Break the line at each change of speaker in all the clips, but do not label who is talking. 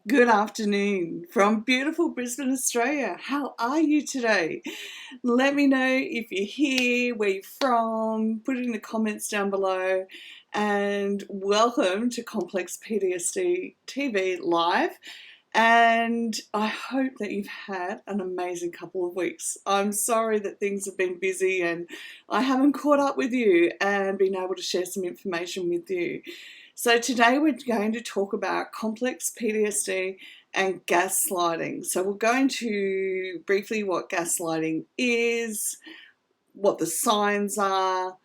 Good afternoon from beautiful Brisbane, Australia. How are you today? Let me know if you're here, where you're from, put it in the comments down below. And welcome to Complex PTSD TV Live. And I hope that you've had an amazing couple of weeks. I'm sorry that things have been busy and I haven't caught up with you and been able to share some information with you. So today we're going to talk about complex PTSD and gaslighting. So we're going to briefly what gaslighting is, what the signs are,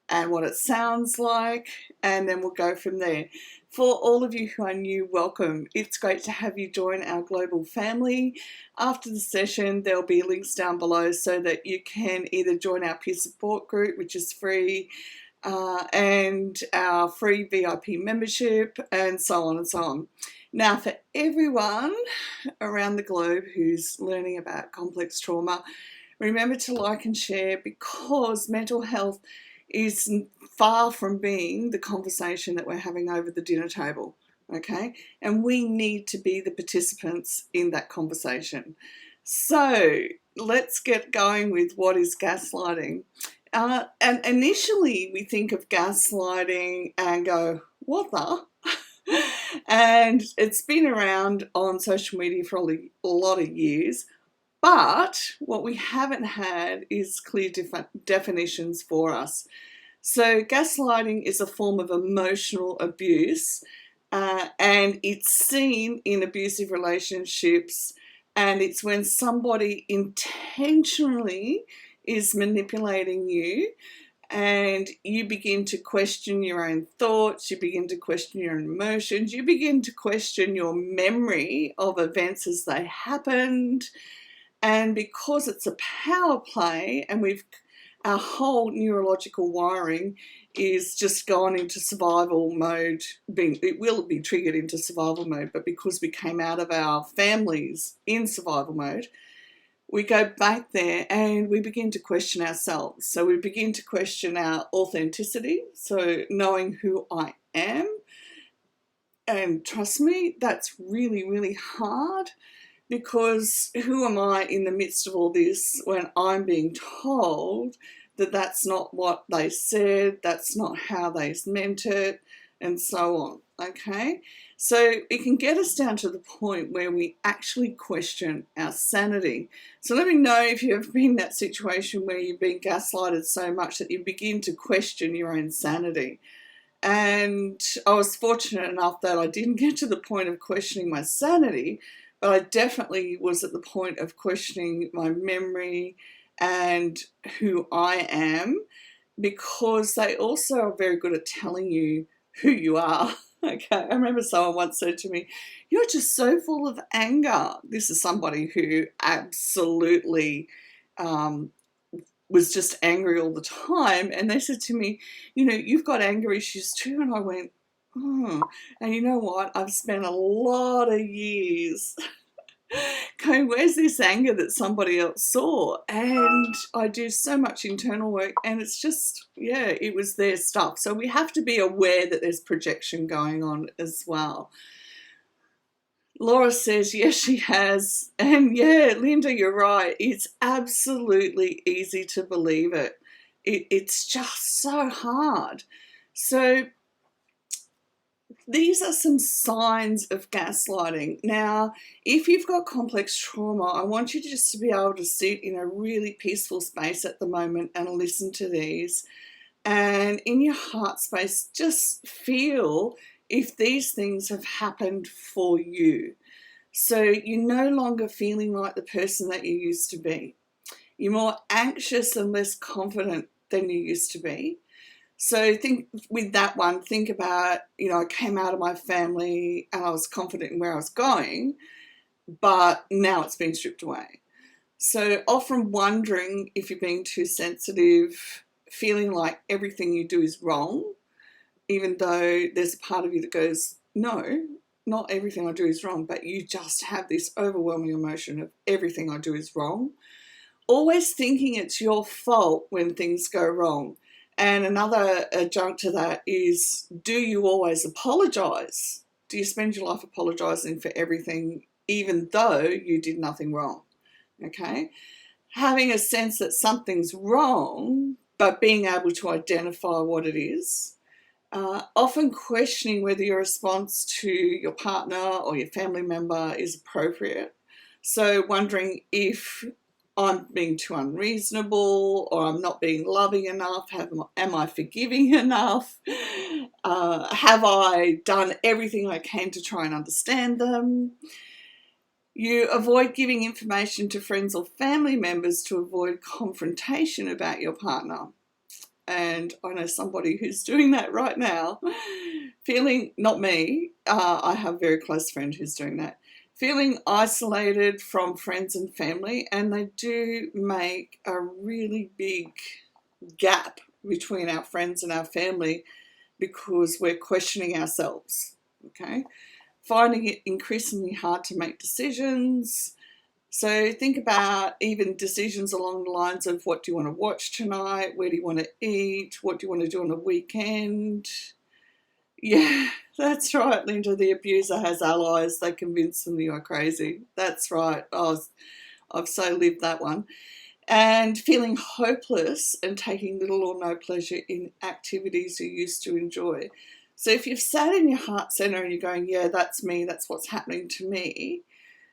and what it sounds like, and then we'll go from there. For all of you who are new, welcome. It's great to have you join our global family. After the session, there'll be links down below so that you can either join our peer support group, which is free, and our free VIP membership, and so on and so on. Now, for everyone around the globe who's learning about complex trauma, remember to like and share, because mental health is far from being the conversation that we're having over the dinner table, okay? And we need to be the participants in that conversation. So let's get going with what is gaslighting. And initially we think of gaslighting and go, what the? And it's been around on social media for a lot of years, but what we haven't had is clear definitions for us. So gaslighting is a form of emotional abuse, and it's seen in abusive relationships, and it's when somebody intentionally is manipulating you and you begin to question your own thoughts, you begin to question your own emotions, you begin to question your memory of events as they happened. And because it's a power play and our whole neurological wiring is just gone into survival mode, it will be triggered into survival mode, but because we came out of our families in survival mode, we go back there and we begin to question ourselves. So we begin to question our authenticity, so knowing who I am. And trust me, that's really, really hard, because who am I in the midst of all this when I'm being told that that's not what they said, that's not how they meant it, and so on, okay? So it can get us down to the point where we actually question our sanity. So let me know if you've ever been in that situation where you've been gaslighted so much that you begin to question your own sanity. And I was fortunate enough that I didn't get to the point of questioning my sanity, but I definitely was at the point of questioning my memory and who I am, because they also are very good at telling you who you are. Okay, I remember someone once said to me, "You're just so full of anger." This is somebody who absolutely was just angry all the time. And they said to me, "You've got anger issues too." And I went, "Oh." And you know what? I've spent a lot of years going, where's this anger that somebody else saw? And I do so much internal work, and it's just, yeah, it was their stuff. So we have to be aware that there's projection going on as well. Laura says, yes, she has. And yeah, Linda, you're right. It's absolutely easy to believe it. It's just so hard. So these are some signs of gaslighting. Now, if you've got complex trauma, I want you just to be able to sit in a really peaceful space at the moment and listen to these. And in your heart space, just feel if these things have happened for you. So you're no longer feeling like the person that you used to be. You're more anxious and less confident than you used to be. So think with that one, think about, I came out of my family and I was confident in where I was going, but now it's been stripped away. So often wondering if you're being too sensitive, feeling like everything you do is wrong, even though there's a part of you that goes, no, not everything I do is wrong, but you just have this overwhelming emotion of everything I do is wrong. Always thinking it's your fault when things go wrong. And another adjunct to that is, do you always apologise do you spend your life apologising for everything even though you did nothing wrong? Okay? Having a sense that something's wrong, but being able to identify what it is. Often questioning whether your response to your partner or your family member is appropriate. So wondering if I'm being too unreasonable, or I'm not being loving enough, am I forgiving enough? Have I done everything I can to try and understand them? You avoid giving information to friends or family members to avoid confrontation about your partner. And I know somebody who's doing that right now, feeling, not me, I have a very close friend who's doing that, feeling isolated from friends and family, and they do make a really big gap between our friends and our family because we're questioning ourselves, okay? Finding it increasingly hard to make decisions. So think about even decisions along the lines of, what do you want to watch tonight? Where do you want to eat? What do you want to do on the weekend? Yeah, that's right, Linda. The abuser has allies. They convince them you are crazy. That's right. I've so lived that one. And feeling hopeless and taking little or no pleasure in activities you used to enjoy. So if you've sat in your heart center and you're going, yeah, that's me, that's what's happening to me,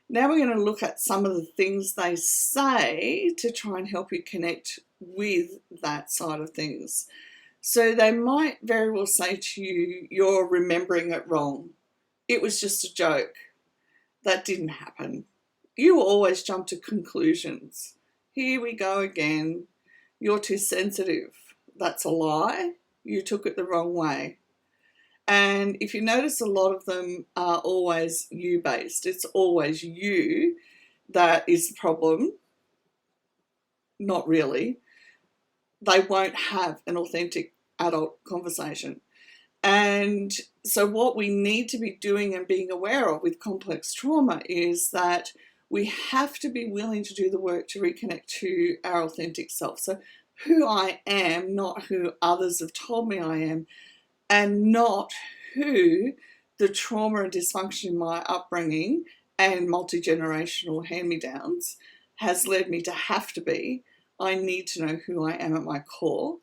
now we're going to look at some of the things they say to try and help you connect with that side of things. So they might very well say to you, you're remembering it wrong. It was just a joke. That didn't happen. You always jump to conclusions. Here we go again. You're too sensitive. That's a lie. You took it the wrong way. And if you notice, a lot of them are always you-based. It's always you that is the problem, not really. They won't have an authentic adult conversation. And so what we need to be doing and being aware of with complex trauma is that we have to be willing to do the work to reconnect to our authentic self. So who I am, not who others have told me I am, and not who the trauma and dysfunction in my upbringing and multi-generational hand-me-downs has led me to have to be. I need to know who I am at my core.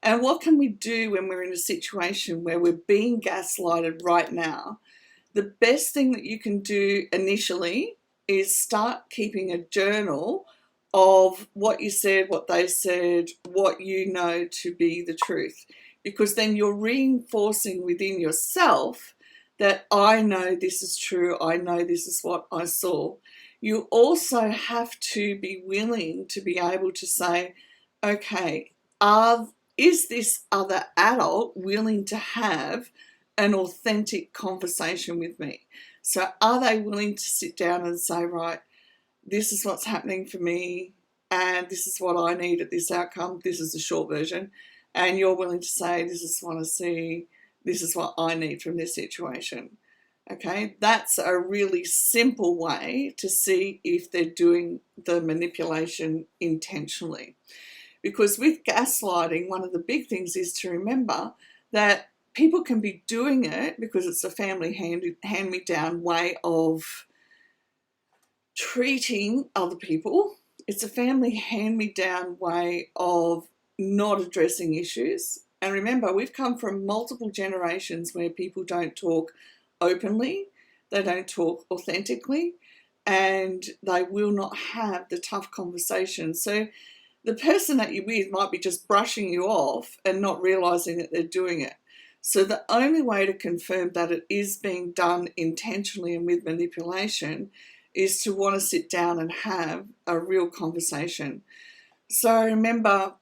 And what can we do when we're in a situation where we're being gaslighted right now? The best thing that you can do initially is start keeping a journal of what you said, what they said, what you know to be the truth. Because then you're reinforcing within yourself that I know this is true, I know this is what I saw. You also have to be willing to be able to say, okay, is this other adult willing to have an authentic conversation with me? So are they willing to sit down and say, right, this is what's happening for me, and this is what I need at this outcome. This is the short version. And you're willing to say, this is what I see, this is what I need from this situation. Okay, that's a really simple way to see if they're doing the manipulation intentionally. Because with gaslighting, one of the big things is to remember that people can be doing it because it's a family hand-me-down way of treating other people. It's a family hand-me-down way of not addressing issues. And remember, we've come from multiple generations where people don't talk openly, they don't talk authentically, and they will not have the tough conversations. So the person that you're with might be just brushing you off and not realizing that they're doing it. So the only way to confirm that it is being done intentionally and with manipulation is to want to sit down and have a real conversation. So I remember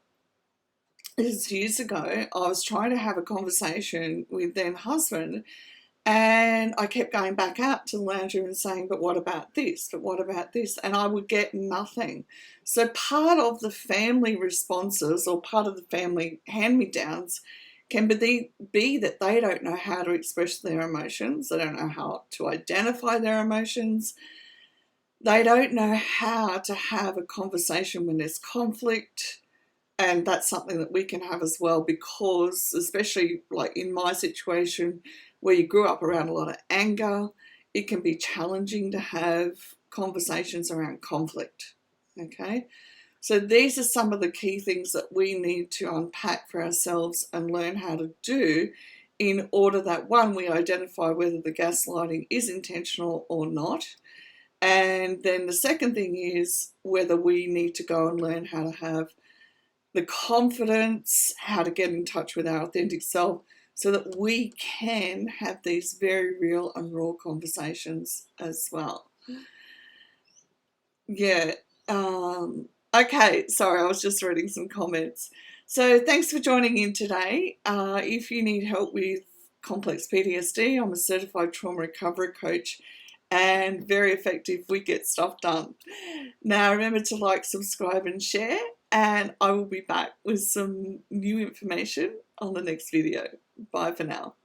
this years ago, I was trying to have a conversation with then husband, and I kept going back out to the lounge room and saying, but what about this? But what about this? And I would get nothing. So part of the family responses, or part of the family hand-me-downs, can be that they don't know how to express their emotions. They don't know how to identify their emotions. They don't know how to have a conversation when there's conflict. And that's something that we can have as well, because especially like in my situation, where you grew up around a lot of anger, it can be challenging to have conversations around conflict. Okay, so these are some of the key things that we need to unpack for ourselves and learn how to do in order that, one, we identify whether the gaslighting is intentional or not. And then the second thing is whether we need to go and learn how to have the confidence, how to get in touch with our authentic self so that we can have these very real and raw conversations as well. Yeah. Okay, sorry, I was just reading some comments. So thanks for joining in today. If you need help with complex PTSD, I'm a certified trauma recovery coach and very effective. We get stuff done. Now remember to like, subscribe and share, and I will be back with some new information on the next video. Bye for now.